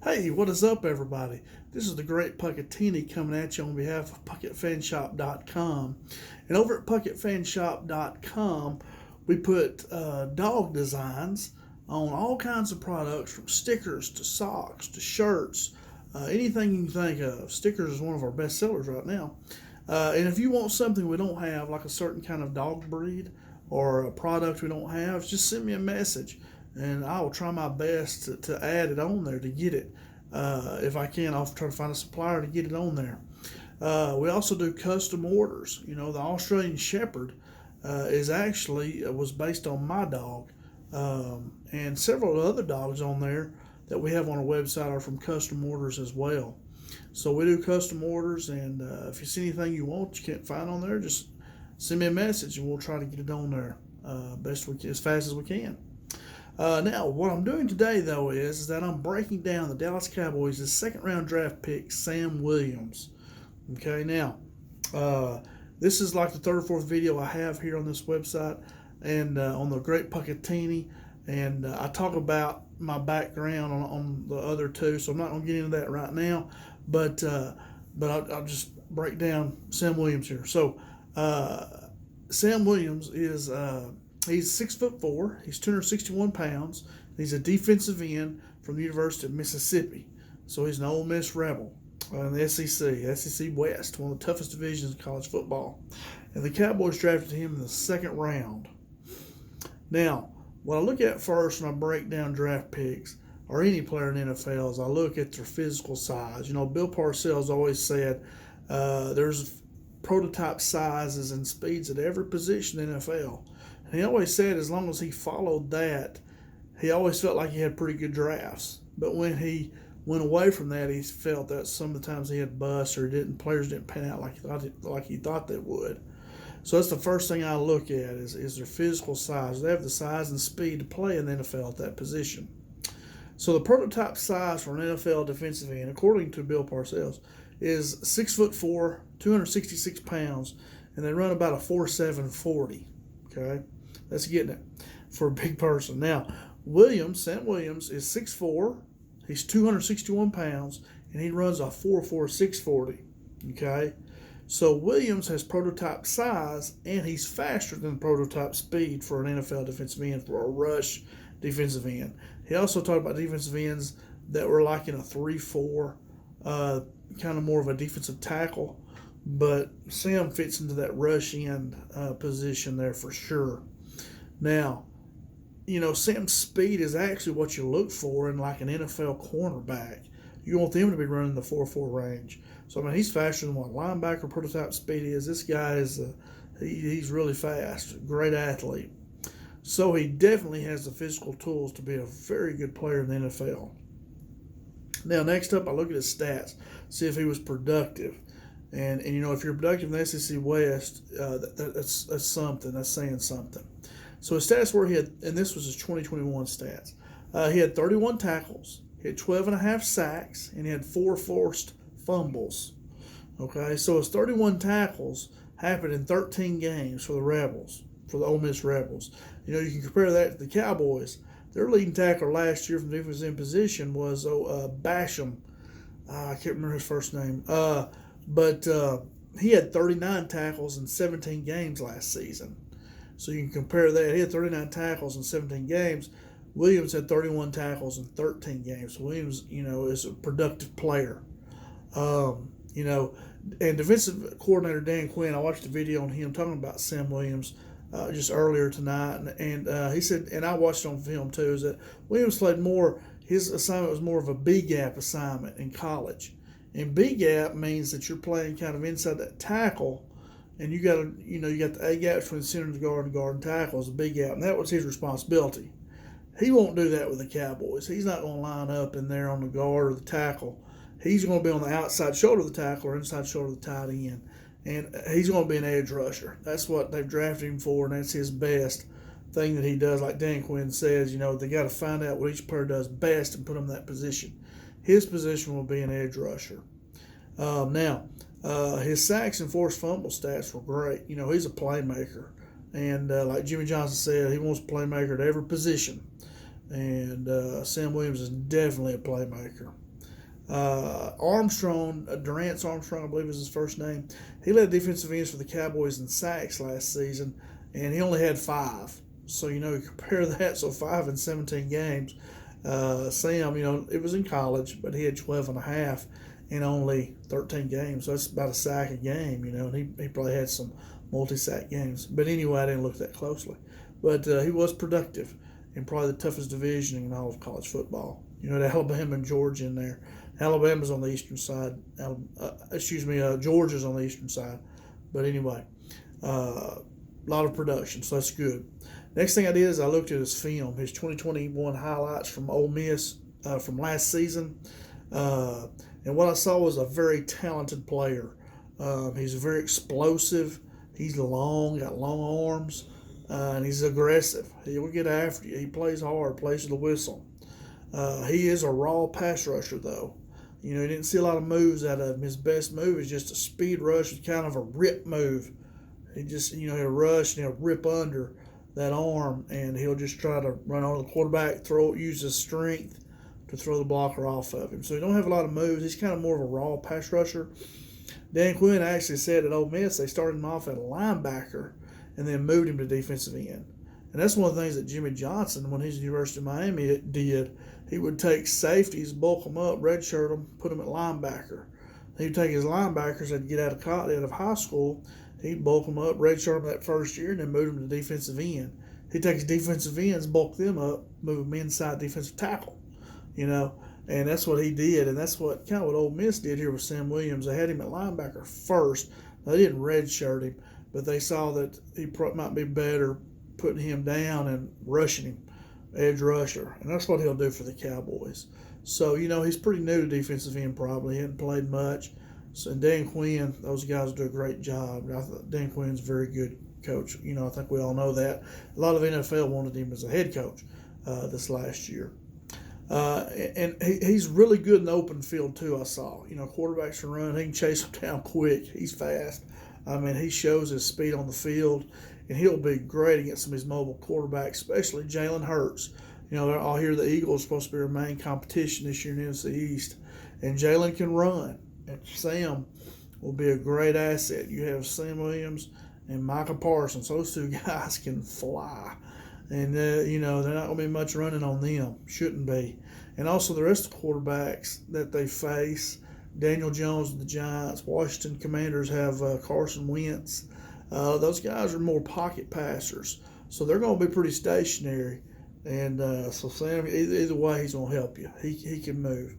Hey, what is up, everybody? This is the Great Puckettini coming at you on behalf of PuckettFanShop.com. And over at PuckettFanShop.com, we put dog designs on all kinds of products, from stickers to socks to shirts, anything you can think of. Stickers is one of our best sellers right now. And if you want something we don't have, like a certain kind of dog breed or a product we don't have, just send me a message and I will try my best to add it on there to get it. If I can, I'll try to find a supplier to get it on there. We also do custom orders. You know, the Australian Shepherd was based on my dog, and several other dogs on there that we have on our website are from custom orders as well. So we do custom orders, and if you see anything you want you can't find on there, just send me a message and we'll try to get it on there as fast as we can. Now, what I'm doing today, though, is that I'm breaking down the Dallas Cowboys' second-round draft pick, Sam Williams. Okay, now, this is like the third or fourth video I have here on this website and on the Great Puckettini, and I talk about my background on the other two, so I'm not going to get into that right now, but I'll just break down Sam Williams here. So, Sam Williams is... He's 6'4". He's 261 pounds. He's a defensive end from the University of Mississippi. So he's an Ole Miss Rebel in the SEC West, one of the toughest divisions in college football. And the Cowboys drafted him in the second round. Now, what I look at first when I break down draft picks, or any player in the NFL, is I look at their physical size. You know, Bill Parcells always said there's prototype sizes and speeds at every position in the NFL. And he always said as long as he followed that, he always felt like he had pretty good drafts. But when he went away from that, he felt that some of the times he had busts or players didn't pan out like he thought they would. So that's the first thing I look at is their physical size. They have the size and speed to play in the NFL at that position. So the prototype size for an NFL defensive end, according to Bill Parcells, is 6'4", 266 pounds, and they run about a 4.7 40. Okay, that's getting it for a big person. Now, Sam Williams is 6'4", he's 261 pounds, and he runs a 4.4 640. Okay, so Williams has prototype size, and he's faster than prototype speed for an NFL defensive end, for a rush defensive end. He also talked about defensive ends that were like in a 3-4, kind of more of a defensive tackle. But Sam fits into that rush end position there for sure. Now, you know, Sam's speed is actually what you look for in like an NFL cornerback. You want them to be running the 4.4 range. So, I mean, he's faster than what linebacker prototype speed is. This guy is he's really fast, great athlete. So he definitely has the physical tools to be a very good player in the NFL. Now, next up, I look at his stats, see if he was productive. And you know, if you're productive in the SEC West, that's something. That's saying something. So his stats were, and this was his 2021 stats. He had 31 tackles, he had 12.5 sacks, and he had 4 forced fumbles. Okay, so his 31 tackles happened in 13 games for the Ole Miss Rebels. You know, you can compare that to the Cowboys. Their leading tackler last year from the defensive end position was Basham. I can't remember his first name. But he had 39 tackles in 17 games last season. So you can compare that. He had 39 tackles in 17 games. Williams had 31 tackles in 13 games. Williams, you know, is a productive player. You know, and defensive coordinator Dan Quinn, I watched a video on him talking about Sam Williams just earlier tonight. And he said, and I watched it on film too, is that Williams played more, his assignment was more of a B-gap assignment in college. And B-gap means that you're playing kind of inside that tackle, and you got the A-gap between the center of the guard and tackle is a B-gap, and that was his responsibility. He won't do that with the Cowboys. He's not going to line up in there on the guard or the tackle. He's going to be on the outside shoulder of the tackle or inside shoulder of the tight end, and he's going to be an edge rusher. That's what they've drafted him for, and that's his best thing that he does. Like Dan Quinn says, you know, they got to find out what each player does best and put him in that position. His position will be an edge rusher. Now, his sacks and forced fumble stats were great. You know, he's a playmaker. And like Jimmy Johnson said, he wants a playmaker at every position. And Sam Williams is definitely a playmaker. Durance Armstrong, I believe is his first name. He led defensive ends for the Cowboys in sacks last season, and he only had 5. So, you compare that, so 5 in 17 games. Sam, it was in college, but he had 12 and a half in only 13 games. So that's about a sack a game, and he probably had some multi-sack games. But anyway, I didn't look that closely. But he was productive in probably the toughest division in all of college football. The Alabama and Georgia in there. Alabama's on the eastern side. Georgia's on the eastern side. But anyway, a lot of production, so that's good. Next thing I did is I looked at his film, his 2021 highlights from Ole Miss from last season. And what I saw was a very talented player. He's very explosive. He's long, got long arms, and he's aggressive. He will get after you. He plays hard, plays with the whistle. He is a raw pass rusher, though. He didn't see a lot of moves out of him. His best move is just a speed rush with kind of a rip move. He just, he'll rush and he'll rip under that arm, and he'll just try to run on the quarterback, use his strength to throw the blocker off of him. So he don't have a lot of moves. He's kind of more of a raw pass rusher. Dan Quinn actually said at Ole Miss they started him off at a linebacker and then moved him to defensive end. And that's one of the things that Jimmy Johnson, when he's at the University of Miami, did. He would take safeties, bulk them up, redshirt them, put them at linebacker. He'd take his linebackers that get out of high school, he'd bulk them up, redshirt them that first year, and then move them to defensive end. He'd take his defensive ends, bulk them up, move them inside defensive tackle, and that's what he did, and that's what Ole Miss did here with Sam Williams. They had him at linebacker first. They didn't redshirt him, but they saw that he might be better putting him down and rushing him, edge rusher, and that's what he'll do for the Cowboys. So, he's pretty new to defensive end probably. He hadn't played much. So, and Dan Quinn, those guys do a great job. I thought Dan Quinn's a very good coach. I think we all know that. A lot of NFL wanted him as a head coach this last year. And he's really good in the open field, too, I saw. Quarterbacks can run. He can chase them down quick. He's fast. He shows his speed on the field, and he'll be great against some of these mobile quarterbacks, especially Jalen Hurts. I'll hear the Eagles are supposed to be our main competition this year in the NFC East, and Jalen can run. And Sam will be a great asset. You have Sam Williams and Micah Parsons. Those two guys can fly. And, they're not going to be much running on them. Shouldn't be. And also the rest of the quarterbacks that they face, Daniel Jones of the Giants, Washington Commanders have Carson Wentz. Those guys are more pocket passers. So they're going to be pretty stationary. And so Sam, either way, he's going to help you. He can move.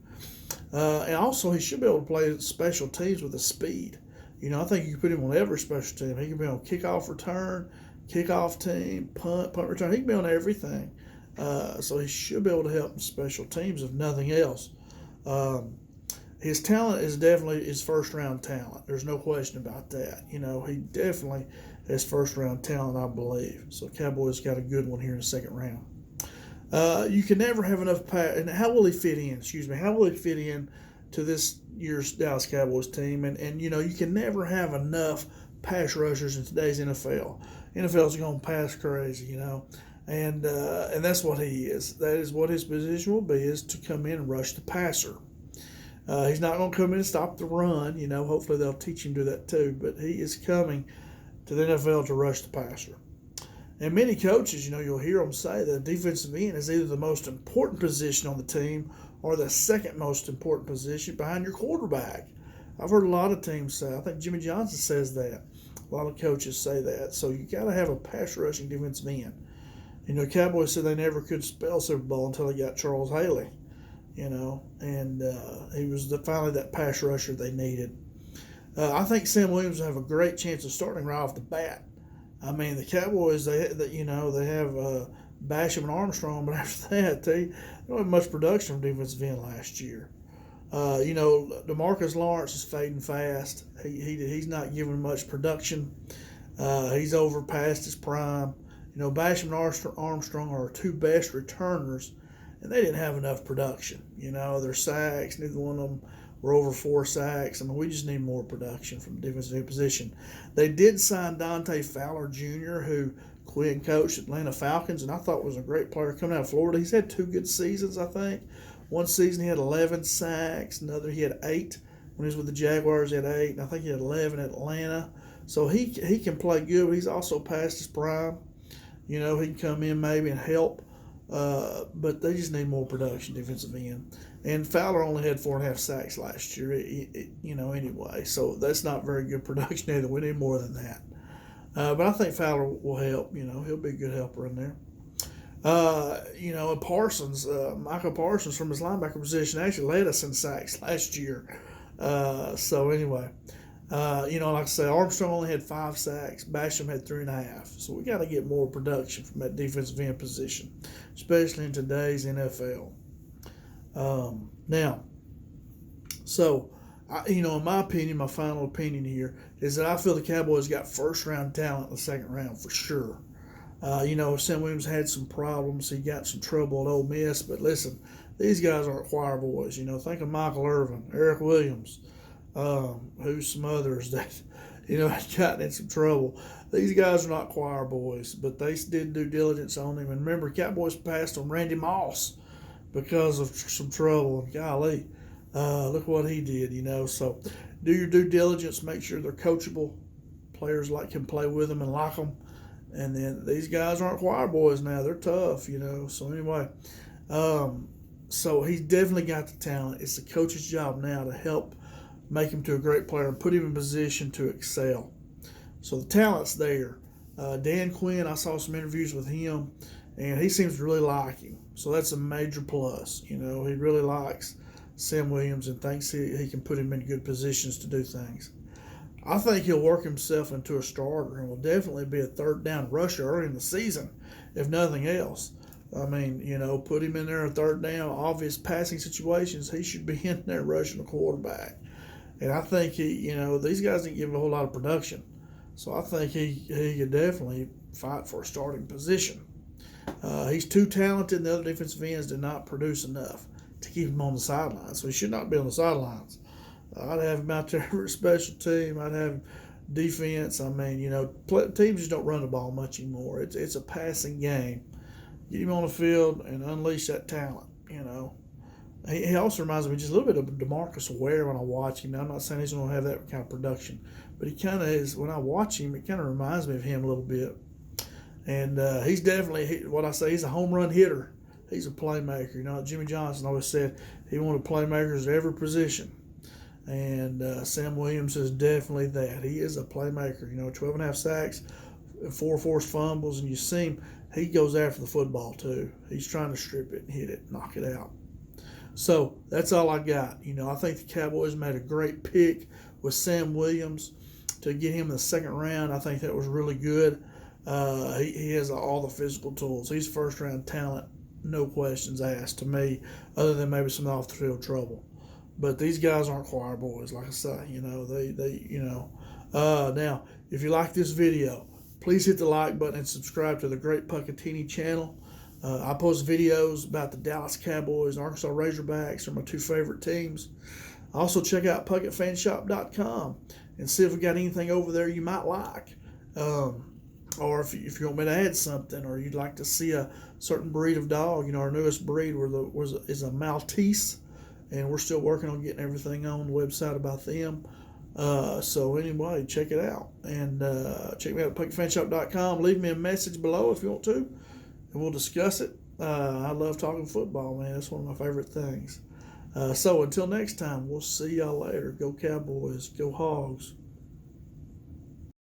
And also he should be able to play special teams with his speed. I think you can put him on every special team. He can be on kickoff return, kickoff team, punt return. He can be on everything. So he should be able to help in special teams, if nothing else. His talent is definitely his first-round talent. There's no question about that. He definitely has first-round talent, I believe. So Cowboys got a good one here in the second round. You can never have enough pass. And how will he fit in? How will he fit in to this year's Dallas Cowboys team? And you can never have enough pass rushers in today's NFL. NFL's going pass crazy, and that's what he is. That is what his position will be, is to come in and rush the passer. He's not going to come in and stop the run. Hopefully they'll teach him to do that too. But he is coming to the NFL to rush the passer. And many coaches, you'll hear them say that defensive end is either the most important position on the team or the second most important position behind your quarterback. I've heard a lot of teams say, I think Jimmy Johnson says that. A lot of coaches say that. So you got to have a pass rushing defensive end. Cowboys said they never could spell Super Bowl until they got Charles Haley, and he was finally that pass rusher they needed. I think Sam Williams will have a great chance of starting right off the bat. The Cowboys, they have Basham and Armstrong, but after that, they don't have much production from defensive end last year. DeMarcus Lawrence is fading fast. He's not giving much production. He's over past his prime. Basham and Armstrong are our two best returners, and they didn't have enough production. Their sacks, neither one of them were over 4 sacks. We just need more production from the defensive end position. They did sign Dante Fowler Jr., who Quinn coached Atlanta Falcons, and I thought was a great player coming out of Florida. He's had 2 good seasons, I think. One season he had 11 sacks. Another he had 8 when he was with the Jaguars. He had 8, and I think he had 11 at Atlanta. So he can play good, but he's also past his prime. You know, he can come in maybe and help, but they just need more production defensive end. And Fowler only had 4.5 sacks last year, anyway. So that's not very good production either. We need more than that. But I think Fowler will help. You know, he'll be a good helper in there. And Parsons, Michael Parsons from his linebacker position actually led us in sacks last year. So anyway, like I say, Armstrong only had 5 sacks. Basham had 3.5. So we got to get more production from that defensive end position, especially in today's NFL. In my opinion, my final opinion here is that I feel the Cowboys got first-round talent in the second round for sure. Sam Williams had some problems. He got some trouble at Ole Miss. But listen, these guys aren't choir boys. Think of Michael Irvin, Eric Williams, who's some others that, had gotten in some trouble. These guys are not choir boys, but they did due diligence on him. And remember, Cowboys passed on Randy Moss because of some trouble. And golly, look what he did, So do your due diligence. Make sure they're coachable. Players can play with them and like them. And then these guys aren't choir boys now. They're tough, So anyway, so he's definitely got the talent. It's the coach's job now to help make him to a great player and put him in position to excel. So the talent's there. Dan Quinn, I saw some interviews with him, and he seems to really like him. So that's a major plus. He really likes Sam Williams and thinks he can put him in good positions to do things. I think he'll work himself into a starter and will definitely be a third down rusher early in the season, if nothing else. I mean, put him in there a third down, obvious passing situations. He should be in there rushing the quarterback. And I think these guys didn't give him a whole lot of production. So I think he could definitely fight for a starting position. He's too talented, and the other defensive ends did not produce enough to keep him on the sidelines. So he should not be on the sidelines. I'd have him out there for a special team. I'd have defense. I mean, teams just don't run the ball much anymore. It's a passing game. Get him on the field and unleash that talent, He also reminds me just a little bit of DeMarcus Ware when I watch him. Now, I'm not saying he's going to have that kind of production, but he kind of is. When I watch him, it kind of reminds me of him a little bit. And he's definitely, he's a home run hitter. He's a playmaker. Jimmy Johnson always said he wanted playmakers at every position. And Sam Williams is definitely that. He is a playmaker. 12.5 sacks, 4 forced fumbles, and you see him, he goes after the football too. He's trying to strip it and hit it, knock it out. So that's all I got. I think the Cowboys made a great pick with Sam Williams to get him in the second round. I think that was really good. He has all the physical tools. He's first-round talent, no questions asked to me, other than maybe some off-the-field trouble. But these guys aren't choir boys, like I say. Now, if you like this video, please hit the like button and subscribe to the Great Puckettini channel. I post videos about the Dallas Cowboys and Arkansas Razorbacks. They're my 2 favorite teams. Also, check out PuckettFanShop.com and see if we got anything over there you might like. Or if you want me to add something, or you'd like to see a certain breed of dog. Our newest breed is a Maltese. And we're still working on getting everything on the website about them. So anyway, check it out. And check me out at PuckettFanShop.com. Leave me a message below if you want to, and we'll discuss it. I love talking football, man. That's one of my favorite things. So until next time, we'll see y'all later. Go Cowboys. Go Hogs.